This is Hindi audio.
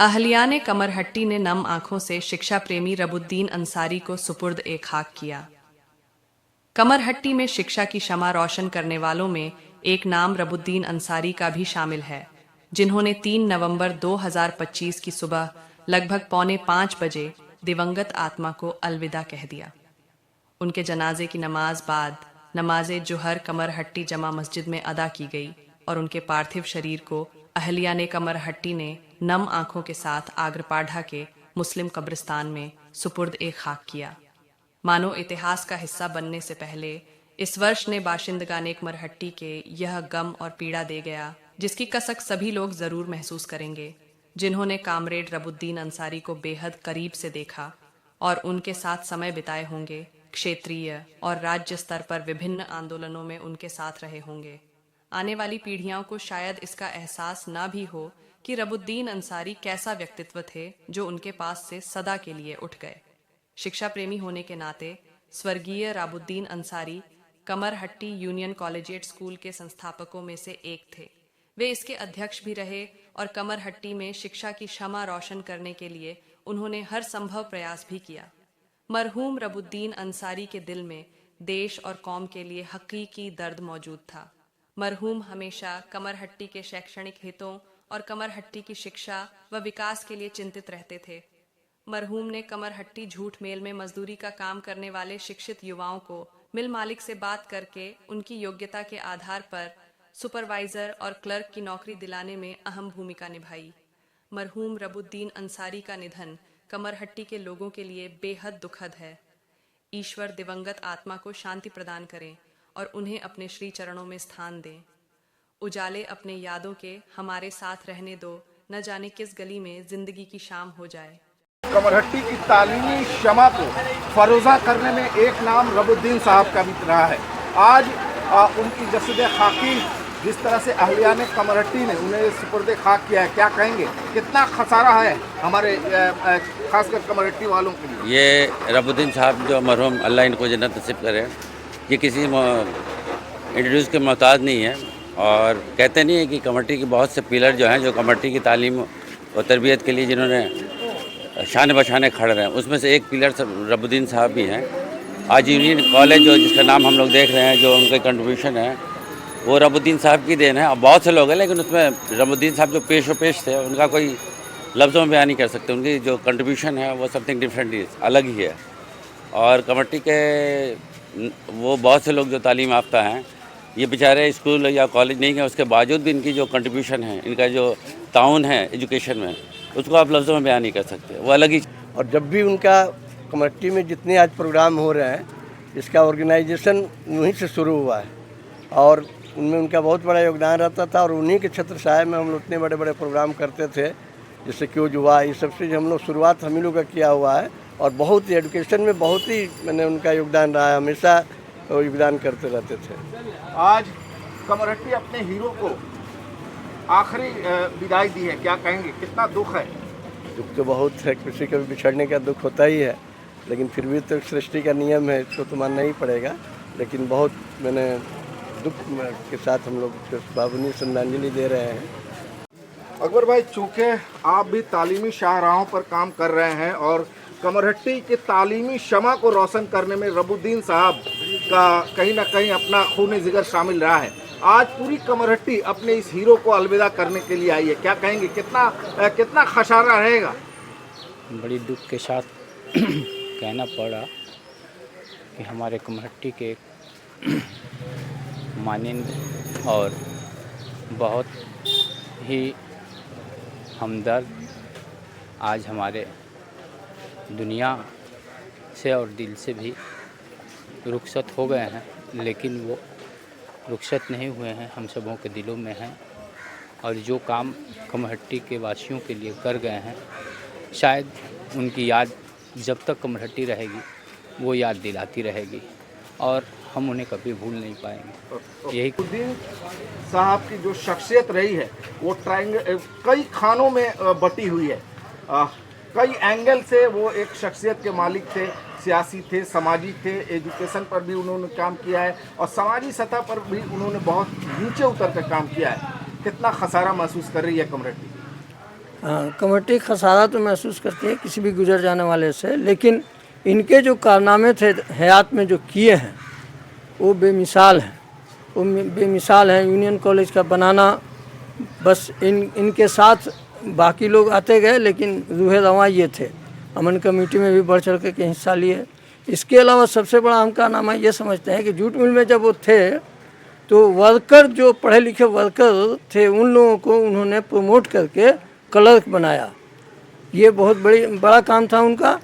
अहलिया ने कमरहट्टी ने नम आंखों से शिक्षा प्रेमी रबुद्दीन अंसारी को सुपुर्द ए खाक किया। कमरहट्टी में शिक्षा की शमा रोशन करने वालों में एक नाम रबुद्दीन अंसारी का भी शामिल है, जिन्होंने 3 नवंबर 2025 की सुबह लगभग 4:45 बजे दिवंगत आत्मा को अलविदा कह दिया। उनके जनाजे की नमाज बाद नमाजे जुहर कमरहट्टी जमा मस्जिद में अदा की गई और उनके पार्थिव शरीर को अहलिया ने कमरहट्टी ने नम आंखों के साथ आगरपाढ़ा के मुस्लिम कब्रिस्तान में सुपुर्द ए खाक किया। मानो इतिहास का हिस्सा बनने से पहले इस वर्ष ने बाशिंदगाने कमरहट्टी के यह गम और पीड़ा दे गया, जिसकी कसक सभी लोग जरूर महसूस करेंगे जिन्होंने कामरेड रबुद्दीन अंसारी को बेहद करीब से देखा और उनके साथ समय बिताए होंगे। क्षेत्रीय और राज्य स्तर पर विभिन्न आंदोलनों में उनके साथ रहे होंगे। आने वाली पीढ़ियों को शायद इसका एहसास ना भी हो कि रबुद्दीन अंसारी कैसा व्यक्तित्व थे जो उनके पास से सदा के लिए उठ गए। शिक्षा प्रेमी होने के नाते स्वर्गीय Rabuddin Ansari Kamarhati union collegiate school के संस्थापकों में से एक थे। वे इसके अध्यक्ष भी रहे और कमरहट्टी में शिक्षा की शमा रोशन करने के लिए उन्होंने हर संभव प्रयास भी किया। मरहूम रबुद्दीन अंसारी के दिल में देश और कौम के लिए हकीकी दर्द मौजूद था। मरहूम हमेशा कमरहट्टी के शैक्षणिक हितों और कमरहट्टी की शिक्षा व विकास के लिए चिंतित रहते थे। मरहूम ने कमरहट्टी झूठ मेल में मजदूरी का काम करने वाले शिक्षित युवाओं को मिल मालिक से बात करके उनकी योग्यता के आधार पर सुपरवाइजर और क्लर्क की नौकरी दिलाने में अहम भूमिका निभाई। मरहूम रबुद्दीन अंसारी का निधन कमरहट्टी के लोगों के लिए बेहद दुखद है। ईश्वर दिवंगत आत्मा को शांति प्रदान करें और उन्हें अपने श्री चरणों में स्थान दें। उजाले अपने यादों के हमारे साथ रहने दो, न जाने किस गली में जिंदगी की शाम हो जाए। कमरहट्टी की तालीमी शमा को फरोजा करने में एक नाम रबुद्दीन साहब का भी रहा है। आज उनकी जसद खाकी जिस तरह से अहलिया ने कमरहट्टी ने उन्हें सुपुर्द खाक किया है, क्या कहेंगे? कितना खसारा है हमारे खासकर कमरहट्टी वालों के लिए? ये रबुद्दीन साहब जो मरहूम, अल्लाह इनको जन्नत नसीब करे, ये किसी इंट्रोड्यूस के मोहताज नहीं है। और कहते नहीं है कि कमरहट्टी के बहुत से पिलर जो हैं, जो कमरहट्टी की तालीम और तरबियत के लिए जिन्होंने शान बशाने खड़े रहे हैं, उसमें से एक पिलर रबुद्दीन साहब भी हैं। आज यूनियन कॉलेज जो जिसका नाम हम लोग देख रहे हैं, जो उनका कंट्रीब्यूशन है वो रबुद्दीन साहब की देन है। अब बहुत से लोग हैं, लेकिन उसमें रबुद्दीन साहब जो पेश थे उनका कोई लफ्ज़ों में बयान नहीं कर सकते। उनकी जो कंट्रीब्यूशन है वो समथिंग डिफरेंट, अलग ही है। और कमरहट्टी के वो बहुत से लोग जो तालीम याफ्ता हैं, ये बेचारे स्कूल या कॉलेज नहीं गए, उसके बावजूद भी इनकी जो कंट्रीब्यूशन है, इनका जो ताउन है एजुकेशन में, उसको आप लफ्ज़ों में बयान नहीं कर सकते, वो अलग ही। और जब भी उनका कमरहट्टी में जितने आज प्रोग्राम हो रहे हैं, इसका ऑर्गेनाइजेशन वहीं से शुरू हुआ है और उनमें उनका बहुत बड़ा योगदान रहता था। और उन्हीं के छत्र छाया में हम लोग इतने बड़े बड़े प्रोग्राम करते थे, जैसे क्यों जुआ, ये सब चीज़ हम लोग शुरुआत हम ही लोग का किया हुआ है। और बहुत ही एजुकेशन में बहुत ही मैंने उनका योगदान रहा है, हमेशा योगदान करते रहते थे। आज कमरहट्टी अपने हीरो को आखिरी विदाई दी है, क्या कहेंगे? कितना दुख है? दुख तो बहुत है, किसी का भी बिछड़ने का दुख होता ही है, लेकिन फिर भी तो सृष्टि का नियम है, इसको तो मानना ही पड़ेगा। लेकिन बहुत मैंने दुख के साथ हम लोग बाबूनी श्रद्धांजलि दे रहे हैं। अकबर भाई, चूँकि आप भी तालीमी शाहराहों पर काम कर रहे हैं और कमरहट्टी के तालीमी शमा को रोशन करने में रबुद्दीन साहब का कहीं ना कहीं अपना खून जिगर शामिल रहा है, आज पूरी कमरहट्टी अपने इस हीरो को अलविदा करने के लिए आई है, क्या कहेंगे? कितना खसारा रहेगा? बड़ी दुख के साथ कहना पड़ा कि हमारे कमरहट्टी के मानिंद और बहुत ही हमदर्द आज हमारे दुनिया से और दिल से भी रुखसत हो गए हैं। लेकिन वो रुखसत नहीं हुए हैं, हम सबों के दिलों में हैं। और जो काम कमरहट्टी के वासियों के लिए कर गए हैं, शायद उनकी याद जब तक कमरहट्टी रहेगी वो याद दिलाती रहेगी और हम उन्हें कभी भूल नहीं पाएंगे। यही रबुद्दीन साहब की जो शख्सियत रही है वो कई खानों में बटी हुई है। कई एंगल से वो एक शख्सियत के मालिक थे, सियासी थे, समाजी थे, एजुकेशन पर भी उन्होंने काम किया है और समाजी सतह पर भी उन्होंने बहुत नीचे उतर कर काम किया है। कितना खसारा महसूस कर रही है कमरहट्टी? हाँ, कमेटी खसारा तो महसूस करती है किसी भी गुजर जाने वाले से, लेकिन इनके जो कारनामे थे हयात में जो किए हैं वो बेमिसाल हैं। वो बेमिसाल हैं। यूनियन कॉलेज का बनाना, बस इनके साथ बाकी लोग आते गए, लेकिन रूहे रवां ये थे। अमन कमेटी में भी बढ़ चढ़ के हिस्सा लिए। इसके अलावा सबसे बड़ा हम कारनामा ये समझते हैं कि जूट मिल में जब वो थे तो वर्कर, जो पढ़े लिखे वर्कर थे, उन लोगों को उन्होंने प्रमोट करके क्लर्क बनाया। ये बहुत बड़ा काम था उनका।